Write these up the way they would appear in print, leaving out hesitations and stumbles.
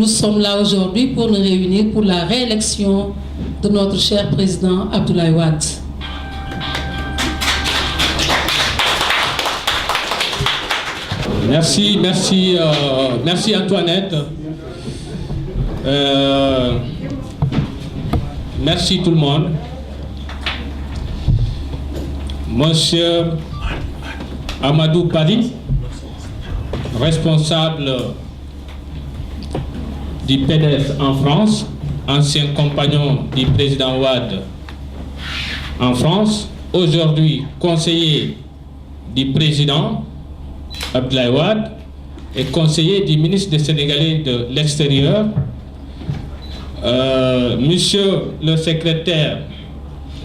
Nous sommes là aujourd'hui pour nous réunir pour la réélection de notre cher président Abdoulaye Wade. Merci Antoinette. Merci tout le monde. Monsieur Amadou Padi, responsable du PDS en France, ancien compagnon du président Wade en France, aujourd'hui conseiller du président Abdoulaye Wade et conseiller du ministre des Sénégalais de l'extérieur, monsieur le secrétaire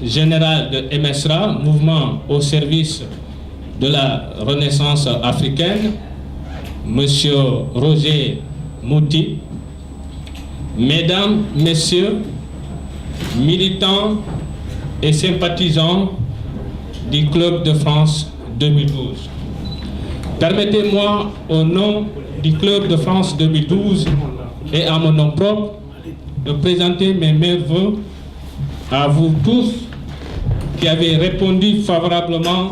général de MSRA, mouvement au service de la Renaissance africaine, monsieur Roger Mouti, mesdames, messieurs, militants et sympathisants du Club de France 2012. Permettez-moi, au nom du Club de France 2012 et à mon nom propre, de présenter mes meilleurs vœux à vous tous qui avez répondu favorablement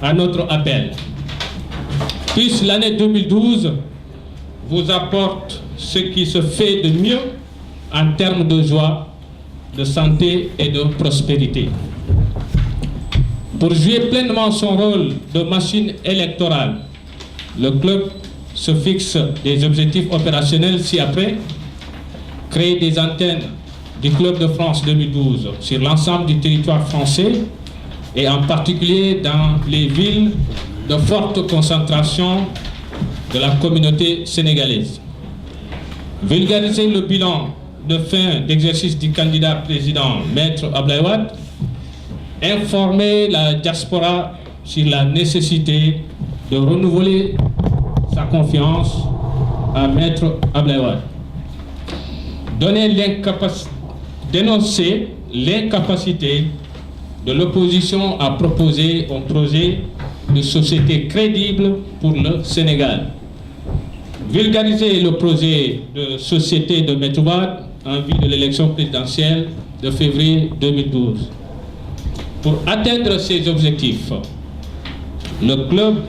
à notre appel. Puisse l'année 2012 vous apporte ce qui se fait de mieux en termes de joie, de santé et de prospérité. Pour jouer pleinement son rôle de machine électorale, le club se fixe des objectifs opérationnels ci-après: créer des antennes du Club de France 2012 sur l'ensemble du territoire français et en particulier dans les villes de forte concentration de la communauté sénégalaise. Vulgariser le bilan de fin d'exercice du candidat président Maître Abdoulaye Wade. Informer la diaspora sur la nécessité de renouveler sa confiance à Maître Abdoulaye Wade. Dénoncer l'incapacité de l'opposition à proposer un projet de société crédible pour le Sénégal. Vulgariser le projet de société de Maître Wade en vue de l'élection présidentielle de février 2012. Pour atteindre ces objectifs, le Club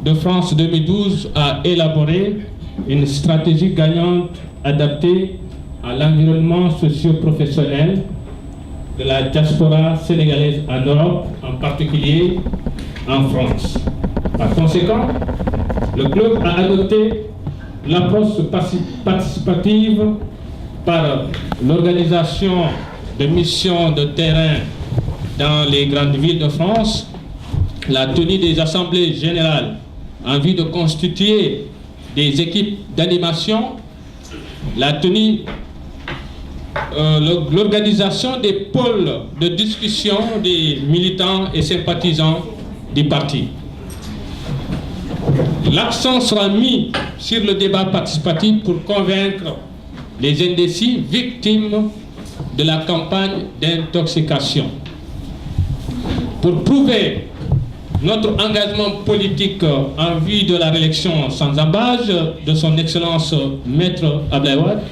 de France 2012 a élaboré une stratégie gagnante adaptée à l'environnement socio-professionnel de la diaspora sénégalaise en Europe, en particulier en France. Par conséquent, le club a adopté l'approche participative par l'organisation de missions de terrain dans les grandes villes de France, la tenue des assemblées générales en vue de constituer des équipes d'animation, l'organisation des pôles de discussion des militants et sympathisants du parti. L'accent sera mis sur le débat participatif pour convaincre les indécis victimes de la campagne d'intoxication. Pour prouver notre engagement politique en vue de la réélection sans embâche de son Excellence Maître Abdoulaye Wade,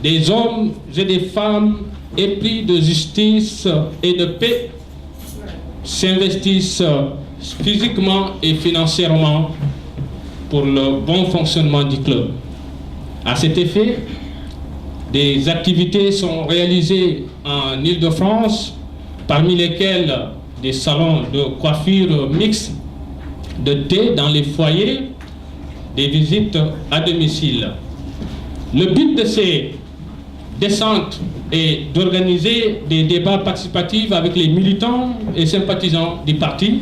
des hommes et des femmes épris de justice et de paix s'investissent physiquement et financièrement pour le bon fonctionnement du club. À cet effet, des activités sont réalisées en Île-de-France, parmi lesquels des salons de coiffure mixte, de thé dans les foyers, des visites à domicile. Le but de ces descentes est d'organiser des débats participatifs avec les militants et sympathisants du parti.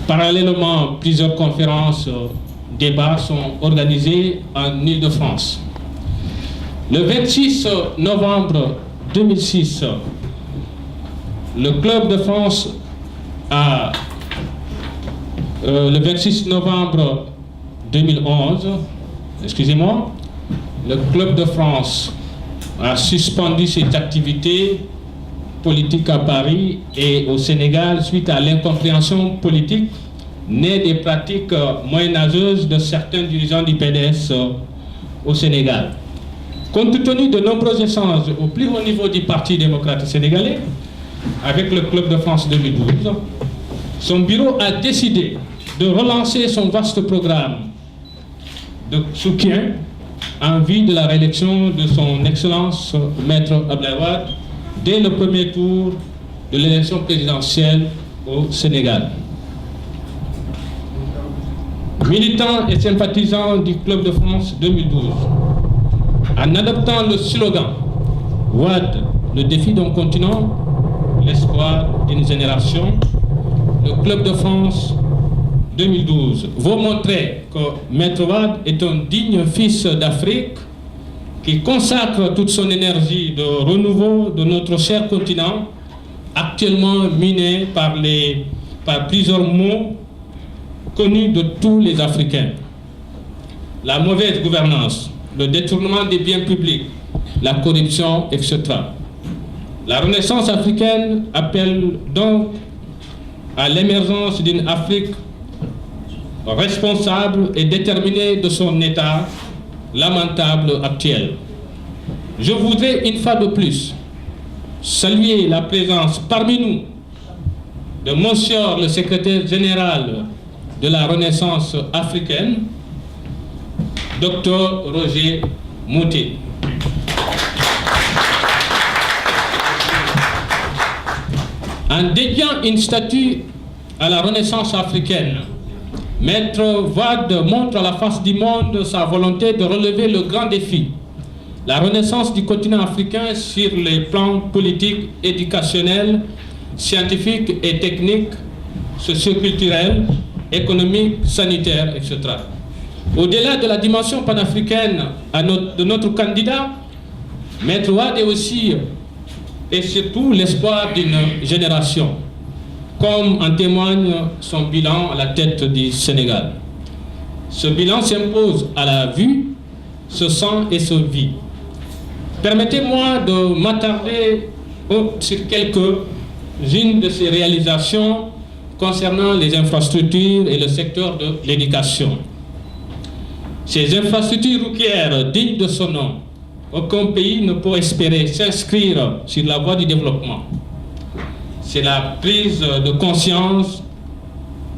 Parallèlement, plusieurs conférences, débats sont organisés en Île-de-France. Le 26 novembre 2006, le Club de France le 26 novembre 2011, le Club de France a suspendu ses activités politiques à Paris et au Sénégal suite à l'incompréhension politique née des pratiques moyenâgeuses de certains dirigeants du PDS au Sénégal. Compte tenu de nombreux échanges au plus haut niveau du Parti démocratique sénégalais, avec le Club de France 2012, son bureau a décidé de relancer son vaste programme de soutien en vue de la réélection de son Excellence Maître Abdoulaye Wade dès le premier tour de l'élection présidentielle au Sénégal. Militants et sympathisants du Club de France 2012, en adoptant le slogan « Wade, le défi d'un continent, l'espoir d'une génération », le Club de France 2012 veut montrer que Maître Wade est un digne fils d'Afrique qui consacre toute son énergie de renouveau de notre cher continent, actuellement miné par plusieurs maux connus de tous les Africains. La mauvaise gouvernance, le détournement des biens publics, la corruption, etc. La Renaissance africaine appelle donc à l'émergence d'une Afrique responsable et déterminée de son état lamentable actuel. Je voudrais une fois de plus saluer la présence parmi nous de Monsieur le secrétaire général de la Renaissance africaine, Dr Roger Moutet. En dédiant une statue à la Renaissance africaine, Maître Wade montre à la face du monde sa volonté de relever le grand défi, la renaissance du continent africain sur les plans politiques, éducationnels, scientifiques et techniques, socioculturels, économiques, sanitaires, etc. Au-delà de la dimension panafricaine de notre candidat, Maître Wade est aussi et surtout l'espoir d'une génération, comme en témoigne son bilan à la tête du Sénégal. Ce bilan s'impose à la vue, se sent et se vit. Permettez-moi de m'attarder sur quelques-unes de ces réalisations concernant les infrastructures et le secteur de l'éducation. Ces infrastructures routières dignes de son nom, aucun pays ne peut espérer s'inscrire sur la voie du développement. C'est la prise de conscience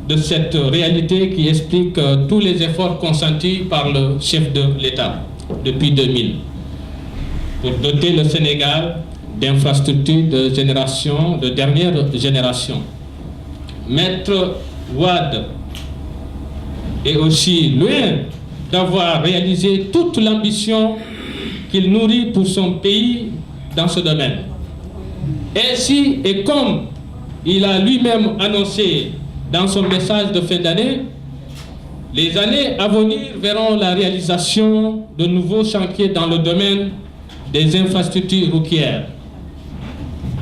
de cette réalité qui explique tous les efforts consentis par le chef de l'État depuis 2000 pour doter le Sénégal d'infrastructures de dernière génération. Maître Wade est aussi loin d'avoir réalisé toute l'ambition qu'il nourrit pour son pays dans ce domaine. Ainsi, et comme il a lui-même annoncé dans son message de fin d'année, les années à venir verront la réalisation de nouveaux chantiers dans le domaine des infrastructures routières.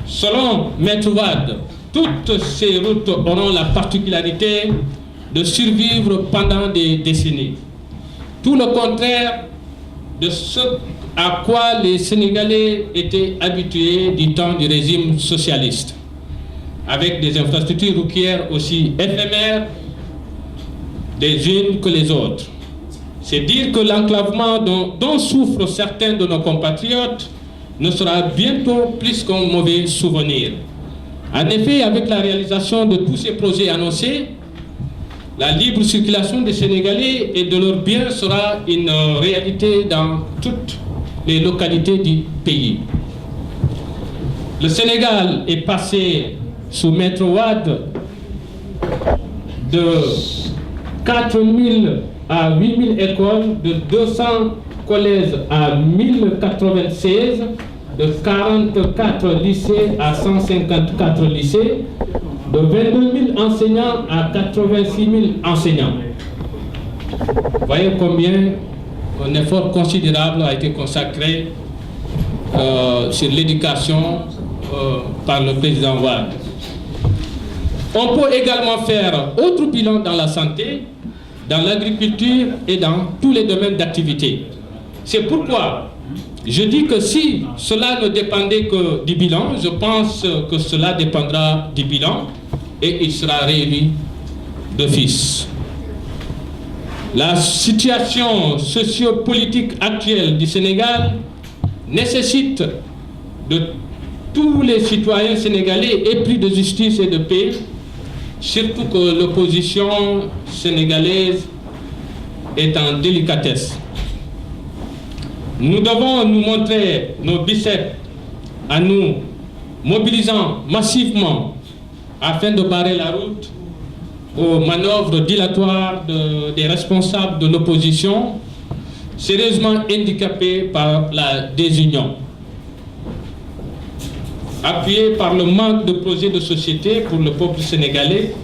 Selon Maître Wade, toutes ces routes auront la particularité de survivre pendant des décennies. Tout le contraire de ce à quoi les Sénégalais étaient habitués du temps du régime socialiste, avec des infrastructures routières aussi éphémères les unes que les autres. C'est dire que l'enclavement dont souffrent certains de nos compatriotes ne sera bientôt plus qu'un mauvais souvenir. En effet, avec la réalisation de tous ces projets annoncés, la libre circulation des Sénégalais et de leurs biens sera une réalité dans toutes les localités du pays. Le Sénégal est passé sous Maître Wade de 4 000 à 8 000 écoles, de 200 collèges à 1096, de 44 lycées à 154 lycées, de 22 000 enseignants à 86 000 enseignants. Vous voyez combien un effort considérable a été consacré sur l'éducation par le président Wade. On peut également faire autre bilan dans la santé, dans l'agriculture et dans tous les domaines d'activité. C'est pourquoi je dis que si cela ne dépendait que du bilan, je pense que cela dépendra du bilan et il sera réélu d'office. La situation sociopolitique actuelle du Sénégal nécessite de tous les citoyens sénégalais épris de justice et de paix, surtout que l'opposition sénégalaise est en délicatesse. Nous devons nous montrer nos biceps à nous, mobilisant massivement afin de barrer la route aux manœuvres dilatoires des responsables de l'opposition, sérieusement handicapés par la désunion. Appuyés par le manque de projets de société pour le peuple sénégalais,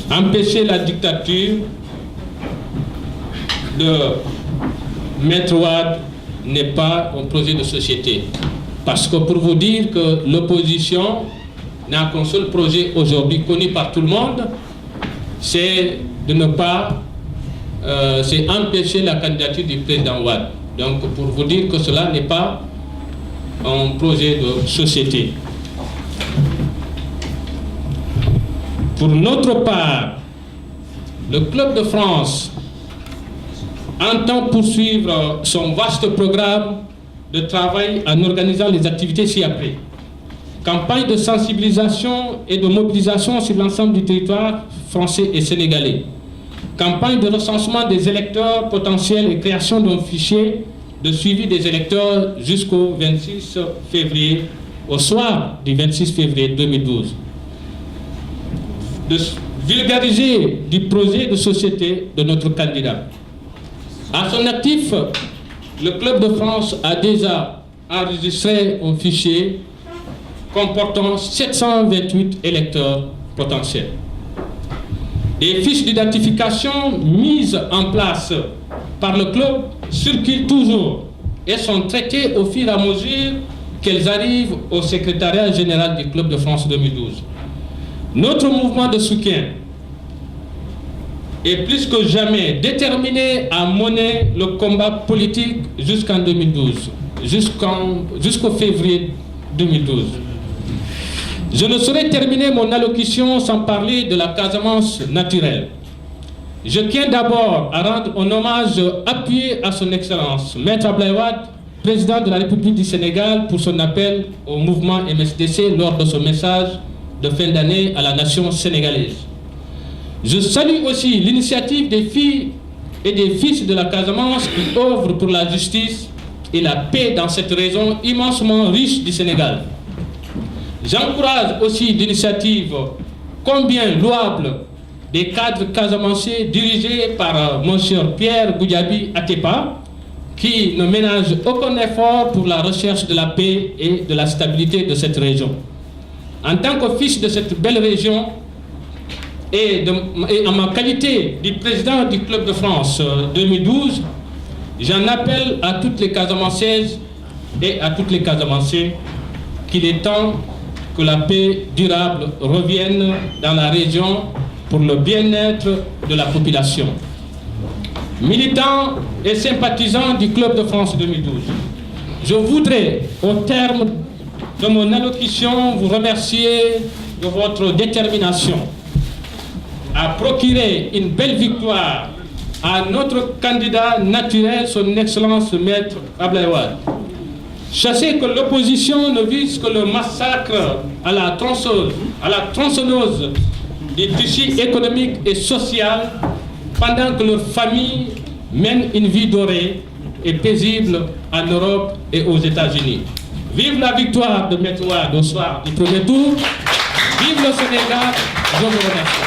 empêcher la dictature de Maître Wade n'est pas un projet de société. Parce que pour vous dire que l'opposition n'a qu'un seul projet aujourd'hui connu par tout le monde, c'est de ne pas c'est empêcher la candidature du président Wade. Donc pour vous dire que cela n'est pas un projet de société. Pour notre part, le Club de France entend poursuivre son vaste programme de travail en organisant les activités ci-après. Campagne de sensibilisation et de mobilisation sur l'ensemble du territoire français et sénégalais. Campagne de recensement des électeurs potentiels et création d'un fichier de suivi des électeurs jusqu'au 26 février, au soir du 26 février 2012. De vulgariser du projet de société de notre candidat. À son actif, le Club de France a déjà enregistré un fichier comportant 728 électeurs potentiels. Des fiches d'identification mises en place par le club circulent toujours et sont traitées au fur et à mesure qu'elles arrivent au secrétariat général du Club de France 2012. Notre mouvement de soutien est plus que jamais déterminé à mener le combat politique jusqu'en 2012, jusqu'au février 2012. Je ne saurais terminer mon allocution sans parler de la Casamance naturelle. Je tiens d'abord à rendre un hommage appuyé à son Excellence, Maître Abdoulaye Wade, président de la République du Sénégal, pour son appel au mouvement MSDC lors de son message de fin d'année à la nation sénégalaise. Je salue aussi l'initiative des filles et des fils de la Casamance qui œuvrent pour la justice et la paix dans cette région immensement riche du Sénégal. J'encourage aussi l'initiative combien louable des cadres casamanciers dirigés par M. Pierre Goudiaby Atepa, qui ne ménage aucun effort pour la recherche de la paix et de la stabilité de cette région. En tant que fils de cette belle région et en ma qualité de président du Club de France 2012, j'en appelle à toutes les Casamancaises et à toutes les Casamancais qu'il est temps que la paix durable revienne dans la région pour le bien-être de la population. Militants et sympathisants du Club de France 2012, je voudrais, au terme de mon allocution, vous remercier de votre détermination à procurer une belle victoire à notre candidat naturel, son Excellence Maître Abdoulaye Wade. Sachez que l'opposition ne vise que le massacre à la tronçonneuse du tissu économique et social pendant que leurs familles mènent une vie dorée et paisible en Europe et aux États-Unis. Vive la victoire de Maître Wade au soir du premier tour. Vive le Sénégal. Je vous remercie.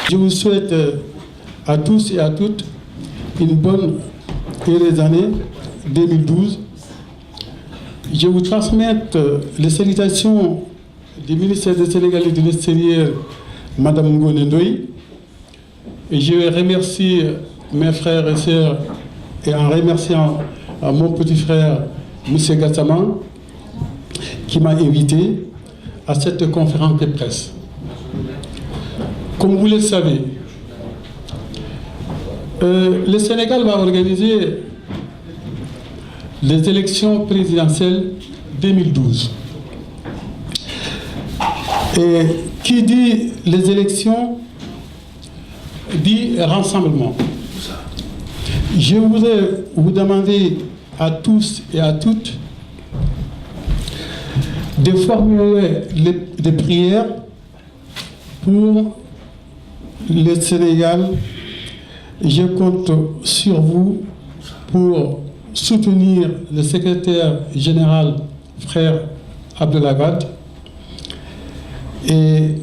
Je vous souhaite à tous et à toutes une bonne et heureuse année 2012. Je vous transmette les salutations du ministère des Sénégalais de l'Extérieur, Mme Ngone Ndoye. Et je remercie mes frères et sœurs, et en remerciant mon petit frère, M. Gassama, qui m'a invité à cette conférence de presse. Comme vous le savez, le Sénégal va organiser les élections présidentielles 2012. Et qui dit les élections dit rassemblement. Je voudrais vous demander à tous et à toutes de formuler des prières pour le Sénégal. Je compte sur vous pour soutenir le secrétaire général, frère Abdoulaye Wade. Et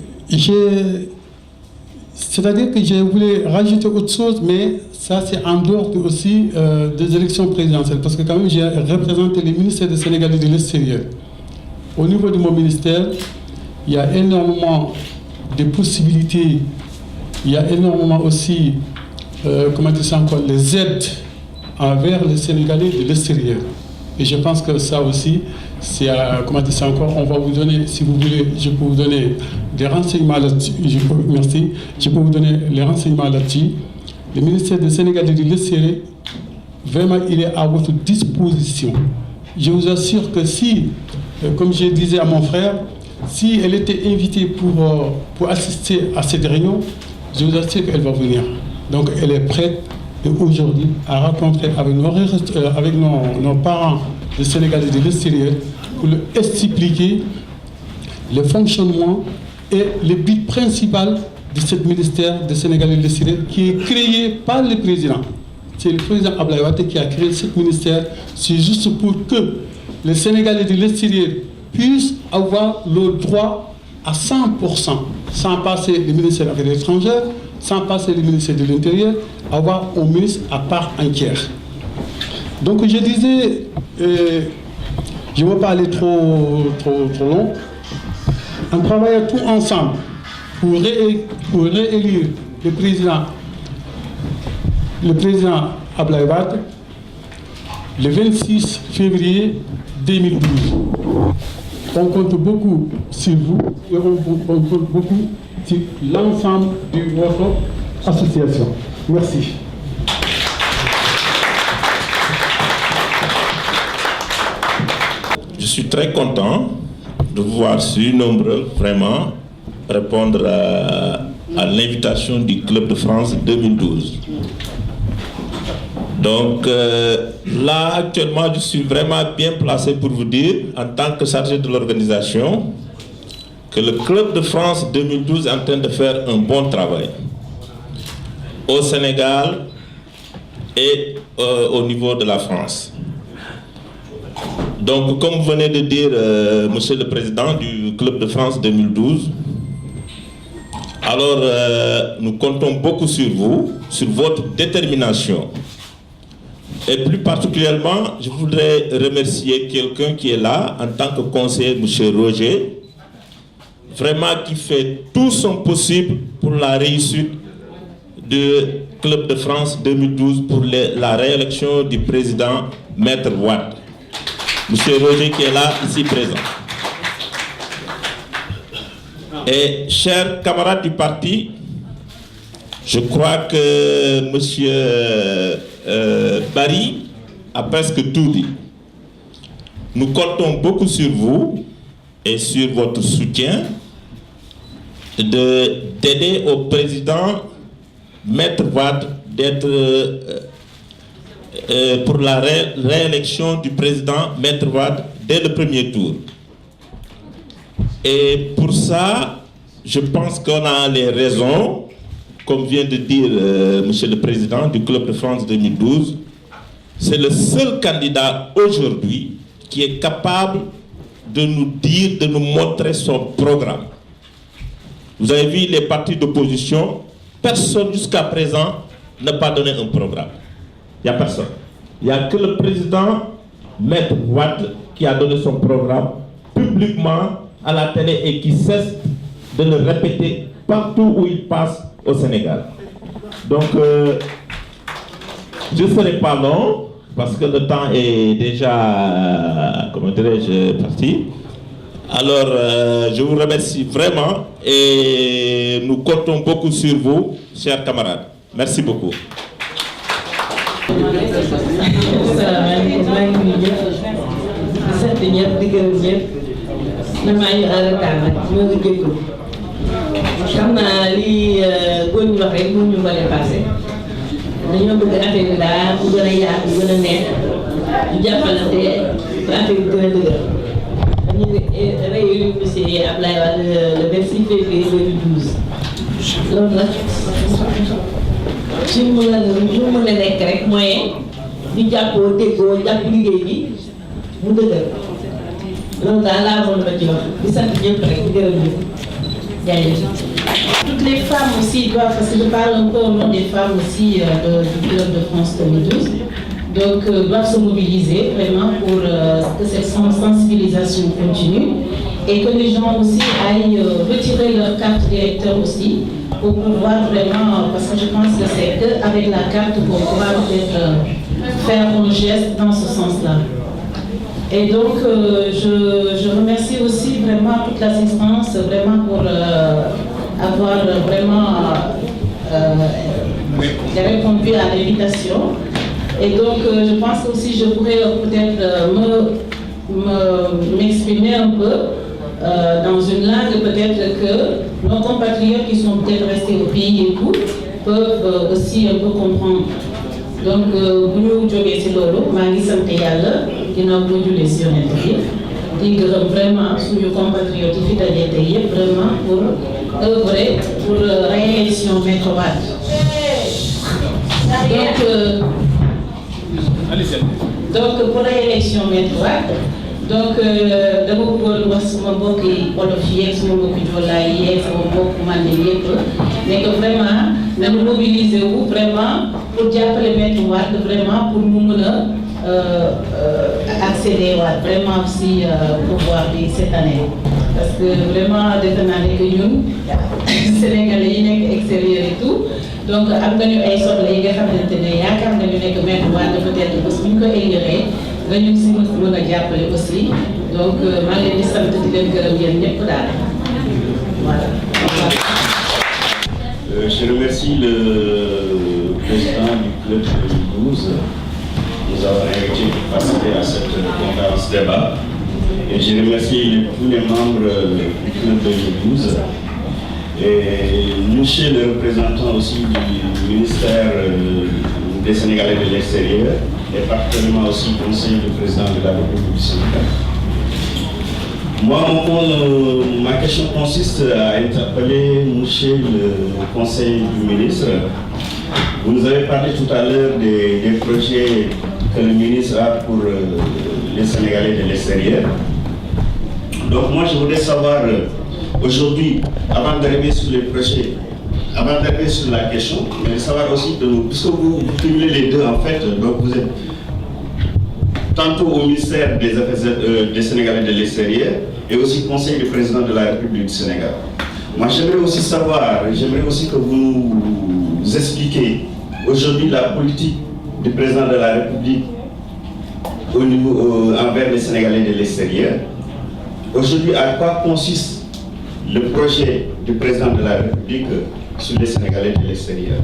c'est-à-dire que je voulais rajouter autre chose, mais ça c'est en dehors aussi des élections présidentielles, parce que quand même j'ai représenté les ministères du Sénégal et de l'extérieur. Au niveau de mon ministère, il y a énormément de possibilités, il y a énormément aussi, comment dire ça encore, les aides envers les Sénégalais de l'extérieur. Et je pense que ça aussi, c'est, comment dire ça encore, on va vous donner, si vous voulez, je peux vous donner des renseignements là-dessus. Merci. Je peux vous donner les renseignements là-dessus. Le ministère du Sénégal et de l'extérieur, vraiment, il est à votre disposition. Je vous assure que si, comme je disais à mon frère, si elle était invitée pour assister à cette réunion, je vous assure qu'elle va venir. Donc elle est prête aujourd'hui à rencontrer avec nos parents du Sénégal et de l'extérieur pour leur expliquer le fonctionnement et le but principal de ce ministère du Sénégal et de l'extérieur qui est créé par le président. C'est le président Abdoulaye Wade qui a créé ce ministère. C'est juste pour que les Sénégalais de l'extérieur puissent avoir le droit à 100%, sans passer le ministère des Affaires étrangères, sans passer le ministère de l'Intérieur, avoir un ministre à part entière. Donc je disais, je ne veux pas aller trop long, on travaille tous ensemble pour réélire le président Abdoulaye Wade le 26 février 2012. On compte beaucoup sur vous et on compte beaucoup sur l'ensemble de votre association. Merci. Je suis très content de vous voir si nombreux, vraiment, répondre à l'invitation du Club de France 2012. Donc là, actuellement, je suis vraiment bien placé pour vous dire, en tant que chargé de l'organisation, que le Club de France 2012 est en train de faire un bon travail au Sénégal et au niveau de la France. Donc, comme venait de dire Monsieur le Président du Club de France 2012, alors nous comptons beaucoup sur vous, sur votre détermination. Et plus particulièrement, je voudrais remercier quelqu'un qui est là en tant que conseiller, M. Roger, vraiment qui fait tout son possible pour la réussite du Club de France 2012 pour la réélection du président Maître Wade. M. Roger qui est là, ici présent. Et chers camarades du parti, je crois que M. Barry a presque tout dit. Nous comptons beaucoup sur vous et sur votre soutien d'aider au président Maître Wade d'être pour la réélection du président Maître Wade dès le premier tour. Et pour ça, je pense qu'on a les raisons, comme vient de dire Monsieur le Président du Club de France 2012, c'est le seul candidat aujourd'hui qui est capable de nous dire, de nous montrer son programme. Vous avez vu les partis d'opposition, personne jusqu'à présent n'a pas donné un programme. Il n'y a personne. Il n'y a que le président Maître Wade qui a donné son programme publiquement à la télé et qui cesse de le répéter partout où il passe au Sénégal. Donc, je ne serai pas long parce que le temps est déjà, comment dirais-je, parti. Alors, je vous remercie vraiment et nous comptons beaucoup sur vous, chers camarades. Merci beaucoup. xam naa li góor ñi wax rek mënuñu ko dépassé dañoo bëgg affaire bi daal mu gën a yaatu gën a neex ñu jàppalante ba affaire bi gën a dëgër. ñu ngi réunion monsieur Ablaye Wade le 26 février 2012 loolu nag suñ mën a nekk rek mooy di jàppoo déggoo jàpp liggéey bi mu dëgër loolu daal laa mën a ci wax di sant ñëpp rek di gërëm ñëpp jaajëf. Toutes les femmes aussi doivent, parce que je parle un peu au nom des femmes aussi du Club de France 2012, donc doivent se mobiliser vraiment pour que cette sensibilisation continue et que les gens aussi aillent retirer leur carte d'électeur aussi pour pouvoir vraiment, parce que je pense que c'est qu'avec la carte qu'on pourra peut-être faire un geste dans ce sens-là. Et donc, je remercie aussi vraiment toute l'assistance, vraiment pour avoir vraiment répondu à l'invitation. Et donc, je pense que aussi je pourrais peut-être m'exprimer un peu dans une langue peut-être que nos compatriotes qui sont peut-être restés au pays et tout peuvent aussi un peu comprendre. Donc, bu ñu jógee ci loolu maa ngi sant Yàlla ginnaaw bu ñu jullee ci Yonent bi di gërëm vraiment suñu compatriotes yi fi daje tey yëpp vraiment pour œuvrer pour réélection Maître Wade. Donc pour réélection Maître Wade donc dama bëggoon wax sama mbokki wolof yi ak sama mbokki joolaay yi ak sama mbokki mandé yëpp mais que vraiment nañu mobiliser wu vraiment pour jàppale Maître Wade vraiment pour mu mën a accéder waat vraiment si pouvoir bi cette année parce que vraiment defe naa ne que ñun Sénégalais yi nekk extérieur et tout donc am nañu ay soxla yi nga xamante ne yaakaar nañu ne que Maître Wade peut-être bés bu ñu ko éliré dañu si mën a jàppale aussi donc maa ngi leen di sant di leen gërëm yéen ñëpp daal voilà. Je remercie le président du club de 2012 nous avoir invité pour participer à cette conférence débat et je remercie tous les membres du club de 2012 et monsieur le représentant aussi du ministère des Sénégalais de l'extérieur et particulièrement aussi conseiller du président de la République du Sénégal. Moi, ma question consiste à interpeller monsieur le conseiller du ministre. Vous nous avez parlé tout à l'heure des projets que le ministre a pour les Sénégalais de l'extérieur. Donc moi, je voudrais savoir aujourd'hui, avant d'arriver sur les projets, avant d'arriver sur la question, mais de savoir aussi, puisque vous cumulez les deux en fait, donc vous êtes tantôt au ministère des Affaires des Sénégalais de l'extérieur et aussi conseiller du président de la République du Sénégal. Moi j'aimerais aussi savoir, j'aimerais aussi que vous nous expliquiez aujourd'hui la politique du président de la République au niveau envers les Sénégalais de l'extérieur. Aujourd'hui, à quoi consiste le projet du président de la République sur les Sénégalais de l'extérieur?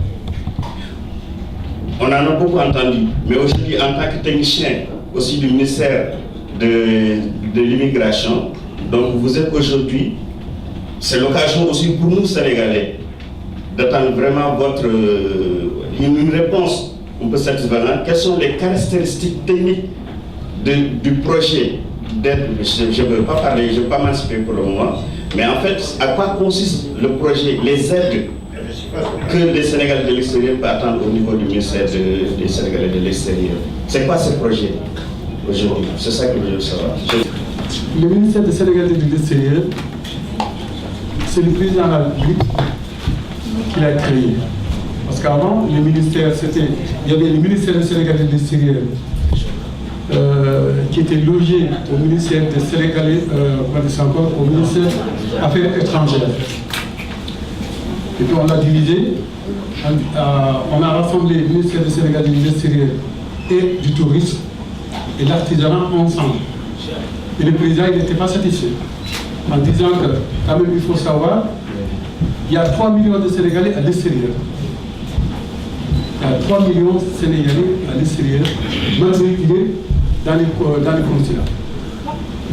On en a beaucoup entendu, mais aujourd'hui, en tant que technicien aussi du ministère de l'immigration, donc vous êtes aujourd'hui, c'est l'occasion aussi pour nous Sénégalais d'attendre vraiment une réponse un peu satisfaisante. Quelles sont les caractéristiques techniques du projet d'aide? Je ne veux pas parler, je ne veux pas m'anticiper pour le moment, mais en fait, à quoi consiste le projet, les aides que les Sénégalais de l'extérieur peuvent attendre au niveau du ministère des Sénégalais de l'extérieur? C'est quoi ce projet aujourd'hui? C'est ça que je veux savoir. Le ministère des Sénégalais de l'extérieur, c'est le président de la République qui l'a créé. Parce qu'avant, le ministère, il y avait le ministère des Sénégalais de l'extérieur qui était logé au ministère des Sénégalais, au ministère des Affaires étrangères. Et puis on l'a divisé, on a rassemblé le ministère des Sénégalais de l'extérieur et du tourisme et l'artisanat ensemble. Et le président n'était pas satisfait en disant que, quand même, il faut savoir, il y a 3 millions de Sénégalais à l'extérieur. Il y a 3 millions de Sénégalais à l'extérieur, matriculés dans les consulats.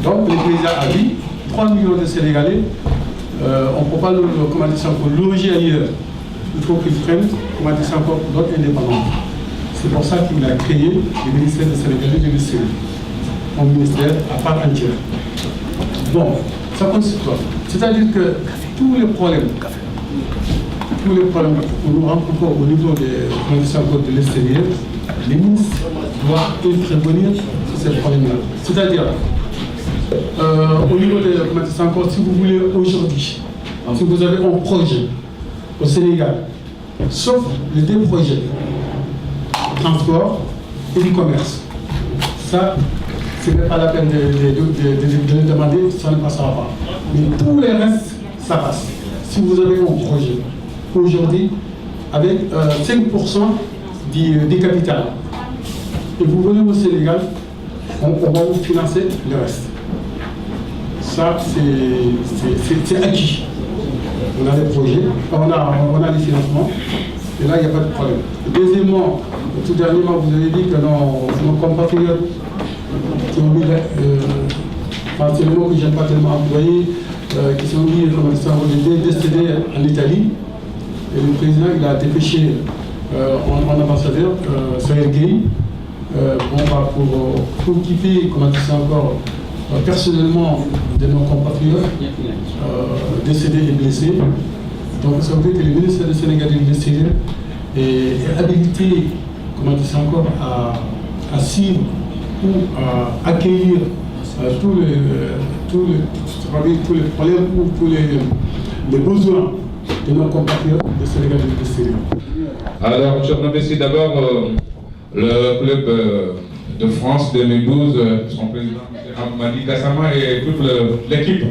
Donc le président a dit 3 millions de Sénégalais on ne peut pas le loger ailleurs. Il faut qu'il prenne d'autres indépendants. C'est pour ça qu'il a créé le ministère de Sénégal de l'extérieur, un ministère à part entière. Bon, ça consiste quoi? C'est-à-dire que tous les problèmes que nous rencontrons au niveau des conditions de l'extérieur, les ministres doivent intervenir sur ces problèmes-là. C'est-à-dire, au niveau des conditions, si vous voulez aujourd'hui, si vous avez un projet au Sénégal, sauf les deux projets, transport et du commerce, ça, ce n'est pas la peine de le demander, ça ne passera pas. Mais tous les restes, ça passe. Si vous avez un projet, aujourd'hui, avec 5% du capital, et vous venez au Sénégal, on va vous financer le reste. Ça, c'est acquis. On a des projets, on a des financements, et là, il n'y a pas de problème. Deuxièmement, tout dernièrement, vous avez dit que nos compatriotes qui ont mis, c'est le mot que je n'aime pas tellement employé, qui sont mis décédés en Italie, et le président il a dépêché en ambassadeur, Sergueï, pour occuper, personnellement de nos compatriotes décédés et blessés. Donc ça veut dire que le ministère du Sénégal de l'extérieur est habilité, à suivre ou à accueillir tous les problèmes ou tous les besoins de nos compatriotes de Sénégal de l'extérieur. Alors, je remercie d'abord le club de France 2012, son président Amadi Gassama et toute l'équipe,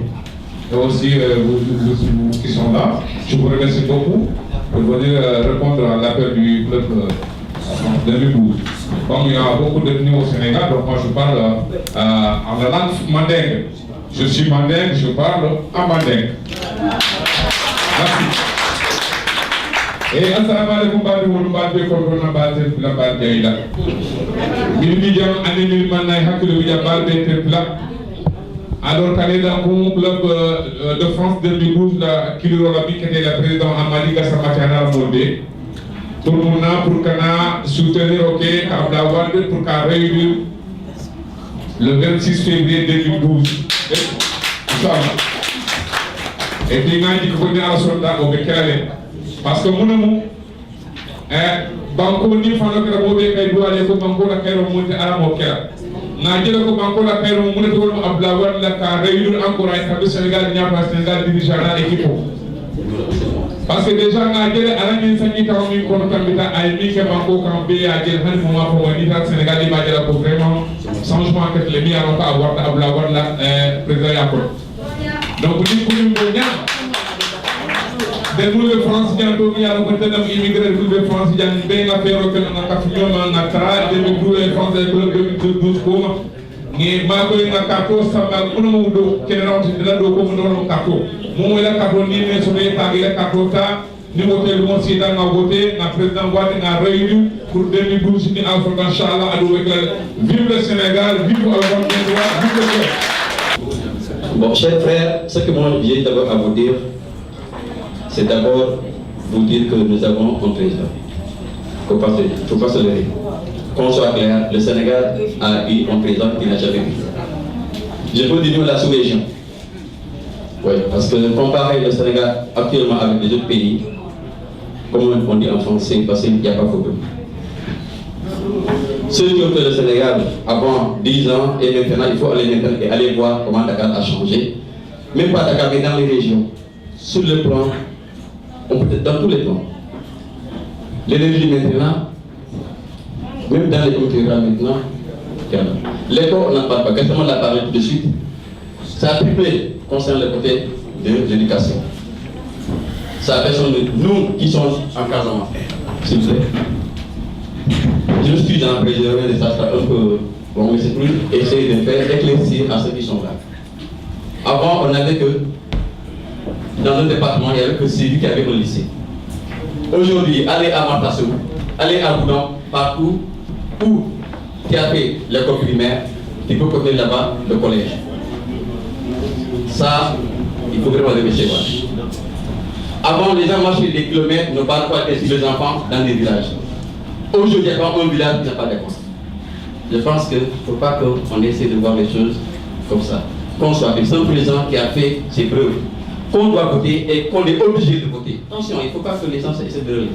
et aussi vous qui sont là. Je vous remercie beaucoup pour venir répondre à l'appel du club 2012. Comme il y a beaucoup de venus au Sénégal, donc moi je parle en la langue mandingue. Je suis mandingue, je parle en mandingue. Merci. Et assalamu alaikum bandi wonu bandi ko do na bandi la bandi ayla min bi jam aneni man nay hakilo wi jam bandi terpla alors qu'elle dans le club de France 2012 la kilo la bi qui était le président Amadi Gassama Tiana Mondé pour qu'on soutenir OK Abdoulaye Wade pour qu'on réunir le 26 février 2012 Inch'Allah. Et puis il a dit qu'on est à soldat au Bekele parce que mon banco ni fano kera bobe kay duale ko banco la kero monte ala mo kera na jele ko banco la kero mo ne to Abdoulaye Wade la ka réunir encore ay tabe Sénégal nya pas Sénégal dirigeant la équipe parce que déjà na jele ala min sangi taw min ko tambita ay mi ke banco kan be ya jele han mo ma ko woni ta Sénégal di ba jela ko vraiment changement que les mi alors pas avoir Abdoulaye Wade la président yakko donc ni ko min bo nya de nous France bientôt il y a le côté de immigrés de France il y a une belle affaire que nous avons fait on a tra de nous France de club 2012 comme ni ma ko na kato sama kuno do kenera on de do ko no kato mo la kato ni ne so be tagere kato ta ni hotel mo si da na voter na président Wade na réuni pour 2012 ni alpha inchallah ado avec vive le Sénégal vive le droit vive le Bon chers frères, ce que moi j'ai d'abord à vous dire c'est d'abord vous dire que nous avons un président. Il ne faut pas se leurrer. Qu'on soit clair, le Sénégal a eu un président qui n'a jamais vu. Je peux dire la sous-région. Oui, parce que comparer le Sénégal actuellement avec les autres pays, comme on dit en français, parce qu'il n'y a pas photo. Ceux qui ont fait le Sénégal avant 10 ans et maintenant, il faut aller voir comment Dakar a changé. Même pas Dakar, mais dans les régions. Sur le plan, dans tous les plans. L'énergie maintenant, même dans les comités maintenant, l'école, on n'en parle pas, quelqu'un l'a parlé tout de suite. Ça a triplé concernant le côté de l'éducation. Ça a personne de nous qui sommes en Casamance, s'il vous plaît. Je me suis dans la préserver de ça, un peu, bon, mais c'est plus essayer de faire éclaircir à ceux qui sont là. Avant, on n'avait que dans un département, il n'y avait que celui qui avait un lycée. Aujourd'hui, allez à Matassou, allez à Boudan, partout où tu as fait l'école primaire, tu peux connaître là-bas le collège. Ça, il faut vraiment remercier. Avant, les gens marchaient des kilomètres, ne parlent pas ainsi les enfants dans des villages. Aujourd'hui, il n'y a pas un village qui n'a pas d'école. Je pense qu'il ne faut pas qu'on essaie de voir les choses comme ça. Qu'on soit avec un président qui a fait ses preuves, qu'on doit voter et qu'on est obligé de voter. Attention, il ne faut pas que les gens essaient de rire.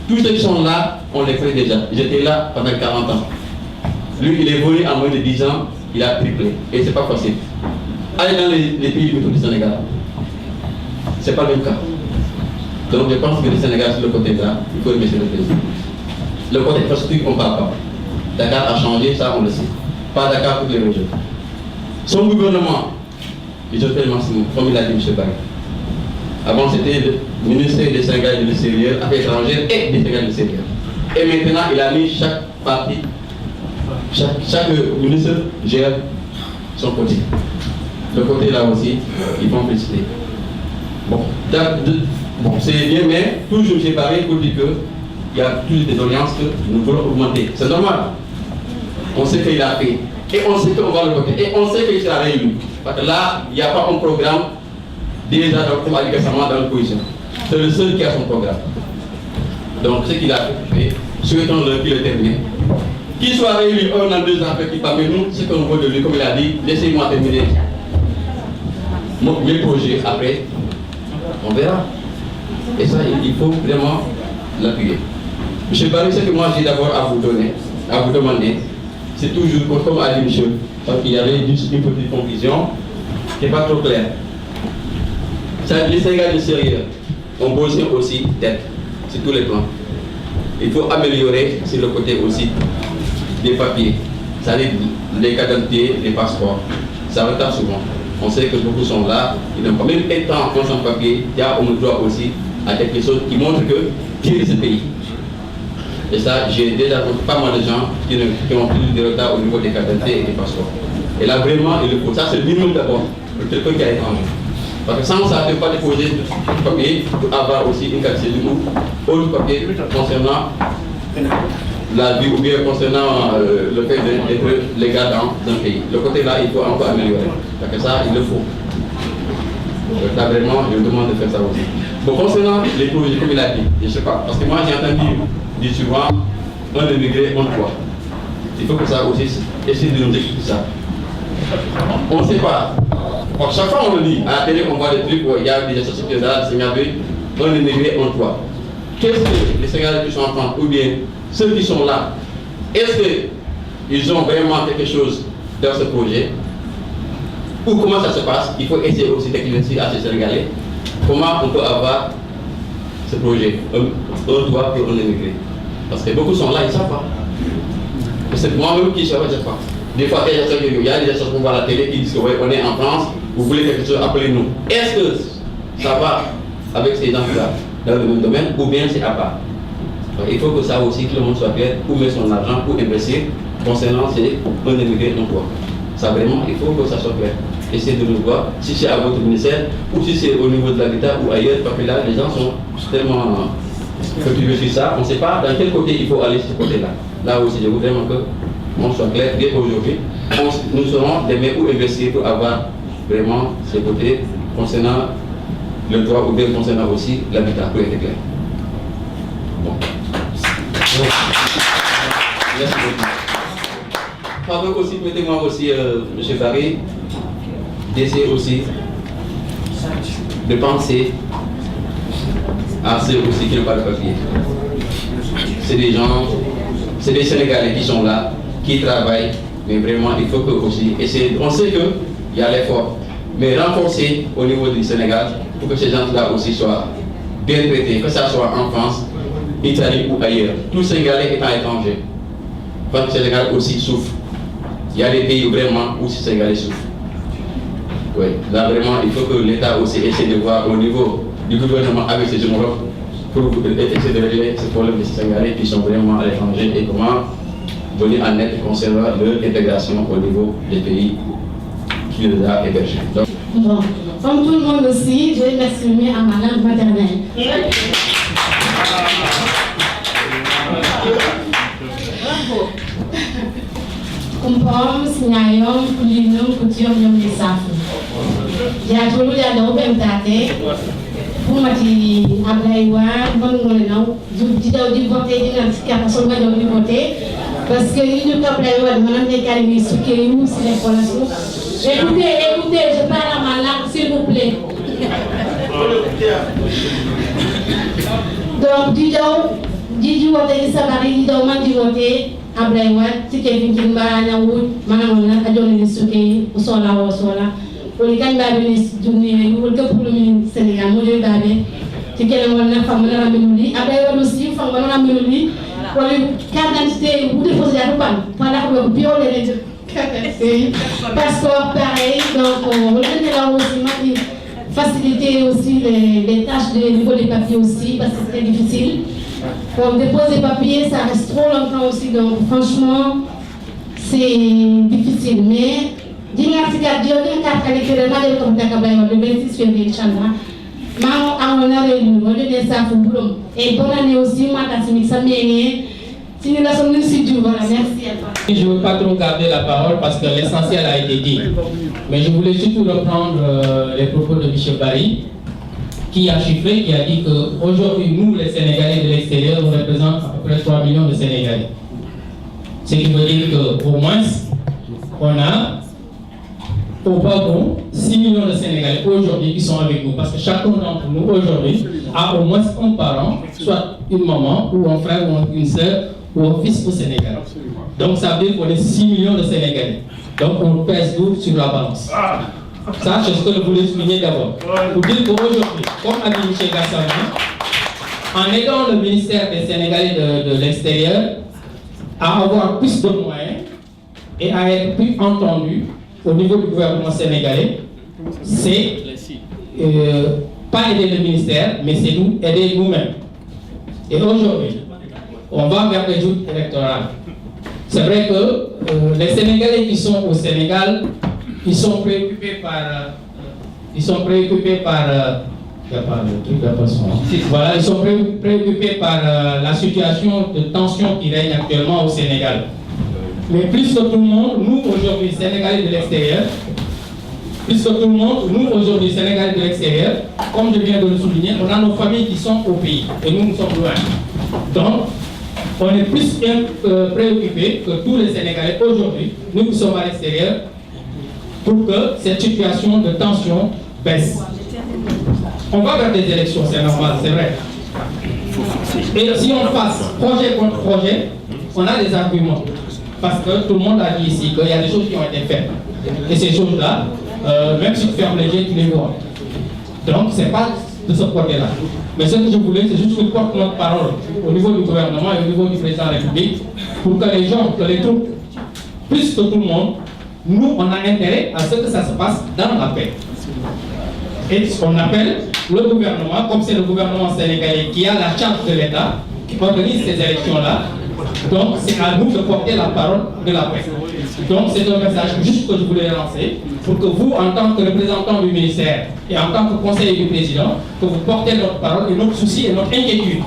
Tous ceux qui sont là, on les fait déjà. J'étais là pendant 40 ans. Lui, il est venu en moins de 10 ans, il a triplé. Et ce n'est pas facile. Allez dans les pays du Sénégal. Ce n'est pas le même cas. Donc je pense que le Sénégal, sur le côté là, il faut remercier le président. Le côté infrastructure, on ne parle pas. Dakar a changé, ça on le sait. Pas Dakar, toutes les régions. Son gouvernement, je fais le maximum, comme il a dit M. Barry. Avant, c'était le ministère des Sénégal de l'extérieur, Affaires étrangères et des Sénégal de l'extérieur. Et maintenant, il a mis chaque parti, chaque ministre gère son côté. Le côté là aussi, ils vont féliciter. Bon, c'est bien, mais toujours j'ai parlé pour dire qu'il y a toujours des doléances que nous voulons augmenter. C'est normal. On sait qu'il a fait. Et on sait qu'on va le voter. Et on sait qu'il sera réélu. Parce que là, il n'y a pas un programme déjà récemment dans l'opposition. C'est le seul qui a son programme. Donc ce qu'il a fait, souhaitons-le qu'il le termine. Qu'il soit réélu 1 an, 2 ans après qu'il parle de nous, ce qu'on veut de lui, comme il a dit, laissez-moi terminer mes projets après. On verra. Et ça, il faut vraiment l'appuyer. M. Barry, ce que moi j'ai d'abord à vous donner, à vous demander, c'est toujours, comme a dit monsieur, parce qu'il y avait une petite conclusion qui n'est pas trop claire. Les Sénégalais de sérieux ont besoin aussi d'aide sur tous les plans. Il faut améliorer sur le côté aussi des papiers, c'est-à-dire les cartes d'identité, les passeports. Ça retarde souvent. On sait que beaucoup sont là, ils n'ont pas même étant en papier, il y a un droit aussi à quelque chose qui montre que qui est ce pays. Et ça, j'ai déjà rencontré pas mal de gens qui ont pris des retards au niveau des cartes d'identité et des passeports. Et là, vraiment, il le faut. Ça, c'est le minimum d'abord pour quelqu'un qui a étranger. Parce que sans ça, ne peut pas déposer du papier pour avoir aussi une carte d'identité ou autre papier concernant la vie ou bien concernant le fait d'être légal dans un pays. Le côté là, il faut encore améliorer. Parce que ça, il le faut. Là, vraiment, je vous demande de faire ça aussi. Bon, concernant les projets, comme il a dit, je ne sais pas, parce que moi j'ai entendu dire souvent, un immigré, un toit. Il faut que ça aussi, essayer de nous expliquer ça. On ne sait pas. Bon, chaque fois on le dit, à la télé on voit des trucs où il y a des associations là, un immigré, un toit. Qu'est-ce que les Sénégalais qui sont en France, ou bien ceux qui sont là, est-ce qu'ils ont vraiment quelque chose dans ce projet? Ou comment ça se passe? Il faut essayer aussi d'expliquer à ces Sénégalais comment on peut avoir ce projet, un toit pour un immigré. Parce que beaucoup sont là, ils ne savent pas. C'est moi-même qui ne sais pas. Des fois, il y a des gens qu'on voit à la télé qui disent qu'on est en France, vous voulez quelque chose, appelez-nous. Est-ce que ça va avec ces gens-là dans le même domaine ou bien c'est à part? Donc, il faut que ça aussi, que le monde soit clair, où mettre son argent, pour investir concernant un immigré, un toit. Ça vraiment, il faut que ça soit clair. Essayez de nous voir, si c'est à votre ministère ou si c'est au niveau de l'habitat ou ailleurs, parce que là, les gens sont tellement cultivés sur ça, on ne sait pas dans quel côté il faut aller ce côté-là. Là aussi, je veux vraiment qu'on soit clair dès aujourd'hui. Nous serons des mecs où investir pour avoir vraiment ces côtés concernant le droit ou bien concernant aussi l'habitat, pour être clair. Bon. Merci beaucoup. Faveur aussi, mettez-moi aussi, M. Barry, d'essayer aussi de penser à ceux aussi qui n'ont pas de papier. C'est des gens, c'est des Sénégalais qui sont là, qui travaillent, mais vraiment il faut que aussi essayer. On sait qu'il y a l'effort, mais renforcer au niveau du Sénégal pour que ces gens-là aussi soient bien traités, que ce soit en France, Italie ou ailleurs. Tous Sénégalais étant étrangers, parce que le Sénégal aussi souffre. Il y a des pays vraiment où ces Sénégalais souffrent. Oui, là vraiment, il faut que l'État aussi essaie de voir au niveau du gouvernement avec ses homologues pour essayer de régler ce problème des Sénégalais qui sont vraiment à l'étranger et comment venir en aide concernant leur intégration au niveau des pays qui les a hébergés. Bon, comme tout le monde aussi, je vais m'exprimer à ma langue maternelle. Kumpom, Signayom, Kulinum, Kutiom, Yom Desafu. jaajëfal yaa daw benn taate pour ma ci Ablaye Wade man ngone naw di daw di voté di naan si carte so nga daw di voté parce que ñu ko Ablaye Wade manam ne kari ni suké yu si les relations. Écoutez, je parle à ma langue s'il vous plaît. Donc di voté di sabari di daw man di voté Ablaye Wade ci ke fi ngin baranya wut manam na ajone ni suké usola wosola. Oli kan babe ni journée yu ko pour le Sénégal mo joy babe ci kene won na fam na ramelu li Ablaye Wade aussi fam na ramelu li wala carte d'identité ou déposer à ban pendant que violer les carte d'identité passeport pareil donc on donne là aussi faciliter aussi les tâches de niveau des papiers aussi parce que c'est très difficile. On dépose des papiers, ça reste trop longtemps aussi donc franchement c'est difficile mais Dingasika Dioni Kakalekere Nade Komtakabayo le 26 février Inch'Allah. Maman a honoré le monde de sa foulum. Et bonne année aussi, moi, Tassimi Samiené. Si nous sommes ici, voilà, merci à toi. Je ne veux pas trop garder la parole parce que l'essentiel a été dit. Mais je voulais surtout reprendre les propos de M. Barry, qui a chiffré, qui a dit qu'aujourd'hui, nous, les Sénégalais de l'extérieur, on représente à peu près 3 millions de Sénégalais. Ce qui veut dire qu'au moins, on a au Gabon 6 millions de Sénégalais aujourd'hui qui sont avec nous. Parce que chacun d'entre nous aujourd'hui a au moins un parent, soit une maman, ou un frère, ou une soeur, ou un fils au Sénégal. Donc ça veut dire qu'on est 6 millions de Sénégalais. Donc on pèse lourd sur la balance. Ça, c'est ce que je voulais souligner d'abord. Pour dire qu'aujourd'hui, comme a dit M. Gassama, en aidant le ministère des Sénégalais de l'extérieur à avoir plus de moyens et à être plus entendu au niveau du gouvernement sénégalais, c'est pas aider le ministère, mais c'est nous aider nous-mêmes. Et aujourd'hui, on va vers les joutes électorales. C'est vrai que les Sénégalais qui sont au Sénégal, ils sont préoccupés par voilà, ils sont préoccupés par la situation de tension qui règne actuellement au Sénégal. Mais plus que tout le monde, nous aujourd'hui, Sénégalais de l'extérieur, comme je viens de le souligner, on a nos familles qui sont au pays et nous sommes loin. Donc, on est plus préoccupés que tous les Sénégalais aujourd'hui, nous qui sommes à l'extérieur, pour que cette situation de tension baisse. On va vers des élections, c'est normal, c'est vrai. Et si on passe projet contre projet, on a des arguments. Parce que tout le monde a dit ici qu'il y a des choses qui ont été faites. Et ces choses-là, même si tu fermes les yeux, tu les vois. Donc, ce n'est pas de ce côté-là. Mais ce que je voulais, c'est juste que porte notre parole au niveau du gouvernement et au niveau du président de la République pour que les gens, que les troupes, plus que tout le monde, nous, on a intérêt à ce que ça se passe dans la paix. Et on appelle le gouvernement, comme c'est le gouvernement sénégalais qui a la charte de l'État, qui organise ces élections-là, donc c'est à nous de porter la parole de la paix. Donc c'est un message juste que je voulais lancer pour que vous, en tant que représentant du ministère et en tant que conseiller du président, que vous portez notre parole et notre souci et notre inquiétude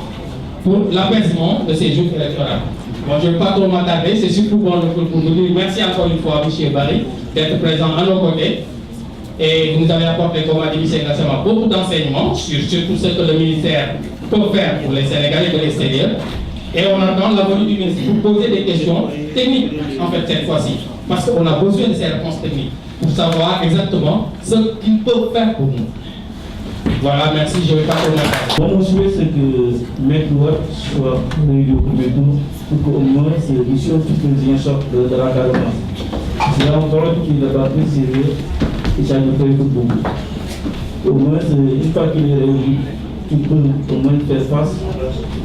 pour l'apaisement de ces jours électoraux. Bon, je ne vais pas trop m'attarder, c'est surtout pour vous dire merci encore une fois à M. Barry d'être présent à nos côtés. Et vous nous avez apporté, comme a dit M. Gassama, beaucoup d'enseignements sur tout ce que le ministère peut faire pour les Sénégalais de l'extérieur. Et on attend la venue du ministre pour poser des questions techniques, en fait, cette fois-ci. Parce qu'on a besoin de ces réponses techniques pour savoir exactement ce qu'ils peuvent faire pour nous. Voilà, merci, je ne vais pas trop m'attarder. Mon souhait, c'est que Maître Wade soit réélu au premier tour pour qu'au moins, ces élections, toutes les liens sortent de l'encadrement. C'est un problème qui n'est pas très sérieux et ça nous fait beaucoup. Au moins, une fois qu'il est réélu, tu peux au moins faire face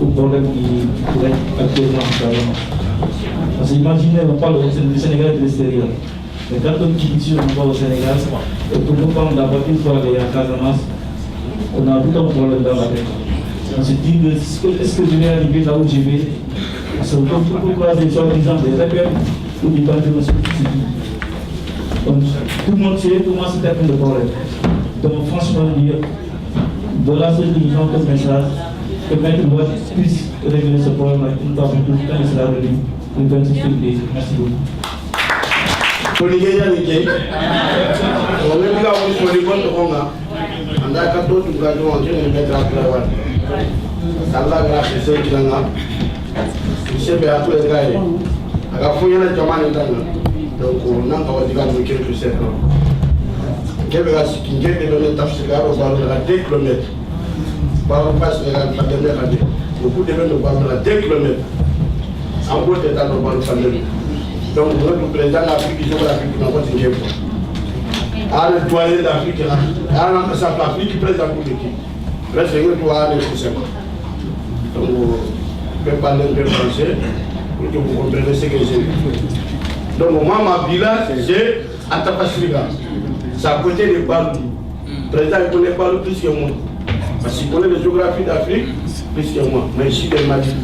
aux problèmes qui pourraient être actuellement en Casamance. Parce que imaginez, on parle du Sénégal de l'extérieur. Mais quand on dit ici, on va au Sénégal, et pour nous prendre la voiture pour aller à Casamance, on a tout un problème dans la tête. On se dit, est-ce que je vais arriver là où je vais? Parce que on peut croiser soi-disant des repères ou des bandes de donc, tout le monde sait, tout le monde sait un peu le problème. Donc franchement, voilà ce que nous avons comme message, que Maître Wade puisse régler ce problème-là une fois pour toutes quand il sera revenu le 26 février. Merci beaucoup. Polygaya Nike. On est là où il faut les bonnes rongas. On a 14 ou 14 ans qui ne mettent pas de travail. Allah grâce à ceux qui l'ont. Je sais bien à tous les gars. À la fois, il y a des gens qui donc on a encore dit que quelques secondes. Quel est ce qui est donné à Tafsirgar au ballon de la 2 km. Par le passé, la dernière année. Beaucoup de gens au ballon de la 2 km. En gros, c'est dans le ballon de la donc, notre président de l'Afrique, il faut l'Afrique, n'a pas de guerre. Ah, le doyen d'Afrique, ah, non, ça fait l'Afrique, président pour l'équipe. Presque, il doit aller au Sénégal. Donc, je vais parler un peu français pour que vous compreniez ce que j'ai. Donc, moi, ma villa, c'est Atapasriga. C'est à côté de Balou. Le président, il connaît Balou plus que moi. Parce qu'il connaît la géographie d'Afrique plus que moi. Mais ici, il m'a dit.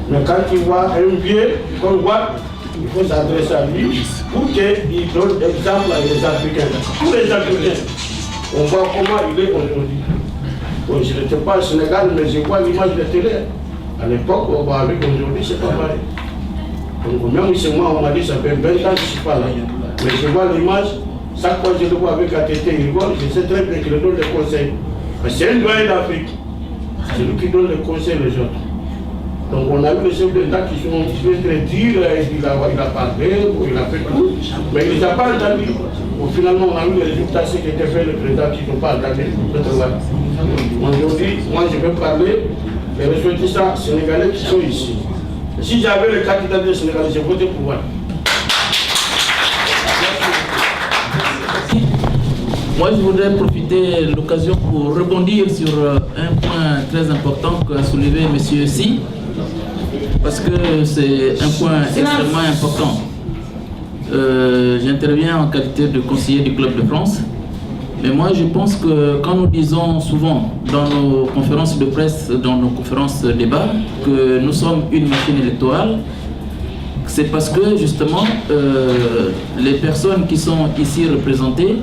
Mais quand il voit un vieux, qu'on voit, il faut s'adresser à lui pour qu'il donne exemple à les Africains. Tous les Africains, on voit comment il est aujourd'hui. Bon, je n'étais pas au Sénégal, mais je vois l'image de télé. À l'époque, avec aujourd'hui, c'est pas pareil. Donc, même chez moi, on m'a dit ça fait 20 ans que je ne suis pas là. Mais je vois l'image, chaque fois que je le vois avec ATT, il rigole, je sais très bien qu'il donne des conseils. Mais c'est un doyen d'Afrique. C'est lui qui donne les conseils aux autres. Donc on a vu les chefs d'État qui sont très durs, il a parlé, il a fait tout, mais il ne les a pas entendu. Bon, finalement, on a vu les résultats, ce qui était fait, le président qui n'ont pas entendu le travail. Aujourd'hui, moi je vais parler des ressortissants sénégalais qui sont ici. Si j'avais le candidat des Sénégalais, j'ai voté pour moi. Moi, je voudrais profiter de l'occasion pour rebondir sur un point très important qu'a soulevé M. Si, parce que c'est un point extrêmement important. J'interviens en qualité de conseiller du Club de France, mais moi je pense que quand nous disons souvent dans nos conférences de presse, dans nos conférences de débat, que nous sommes une machine électorale, c'est parce que justement les personnes qui sont ici représentées,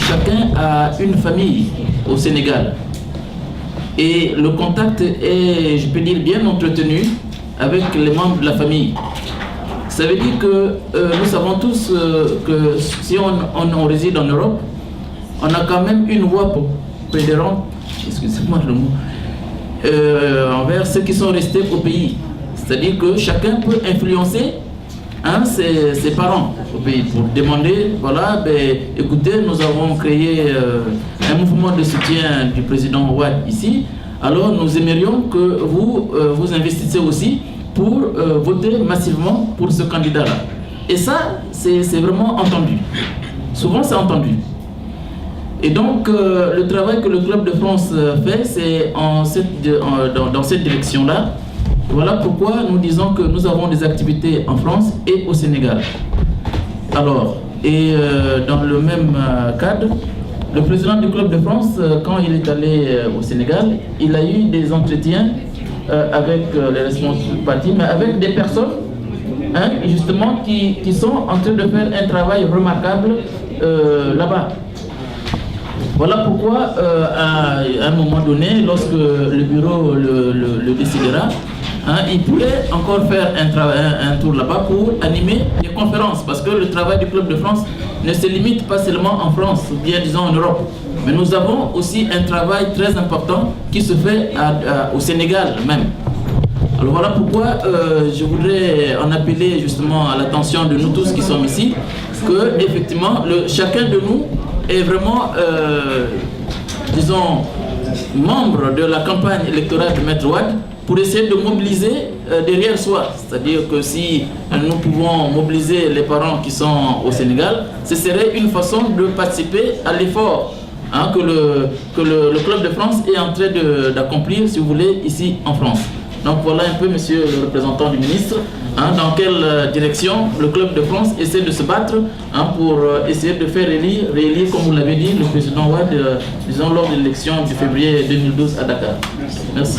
chacun a une famille au Sénégal. Et le contact est, je peux dire, bien entretenu avec les membres de la famille. Ça veut dire que nous savons tous que si on réside en Europe, on a quand même une voix préférente, excusez-moi le mot, envers ceux qui sont restés au pays. C'est-à-dire que chacun peut influencer ses parents au pays pour demander, voilà, ben, écoutez, nous avons créé un mouvement de soutien du président Ouad ici, alors nous aimerions que vous vous investissez aussi pour voter massivement pour ce candidat-là. Et ça, c'est vraiment entendu. Souvent, c'est entendu. Et donc, le travail que le Club de France fait, c'est dans cette direction-là. Voilà pourquoi nous disons que nous avons des activités en France et au Sénégal. Alors, et dans le même cadre, le président du Club de France, quand il est allé au Sénégal, il a eu des entretiens avec les responsables du parti, mais avec des personnes justement qui sont en train de faire un travail remarquable là-bas. Voilà pourquoi, à un moment donné, lorsque le bureau le décidera, il pourrait encore faire un tour là-bas pour animer des conférences, parce que le travail du Club de France ne se limite pas seulement en France, ou bien disons en Europe. Mais nous avons aussi un travail très important qui se fait au Sénégal même. Alors voilà pourquoi je voudrais en appeler justement à l'attention de nous tous qui sommes ici, que effectivement chacun de nous est vraiment, disons, membre de la campagne électorale de Maître Ouad, pour essayer de mobiliser derrière soi. C'est-à-dire que si nous pouvons mobiliser les parents qui sont au Sénégal, ce serait une façon de participer à l'effort que le Club de France est en train d'accomplir, si vous voulez, ici en France. Donc voilà un peu, monsieur le représentant du ministre, dans quelle direction le Club de France essaie de se battre pour essayer de faire réélire, comme vous l'avez dit, le président Ouad, disons, lors de l'élection du février 2012 à Dakar. Merci.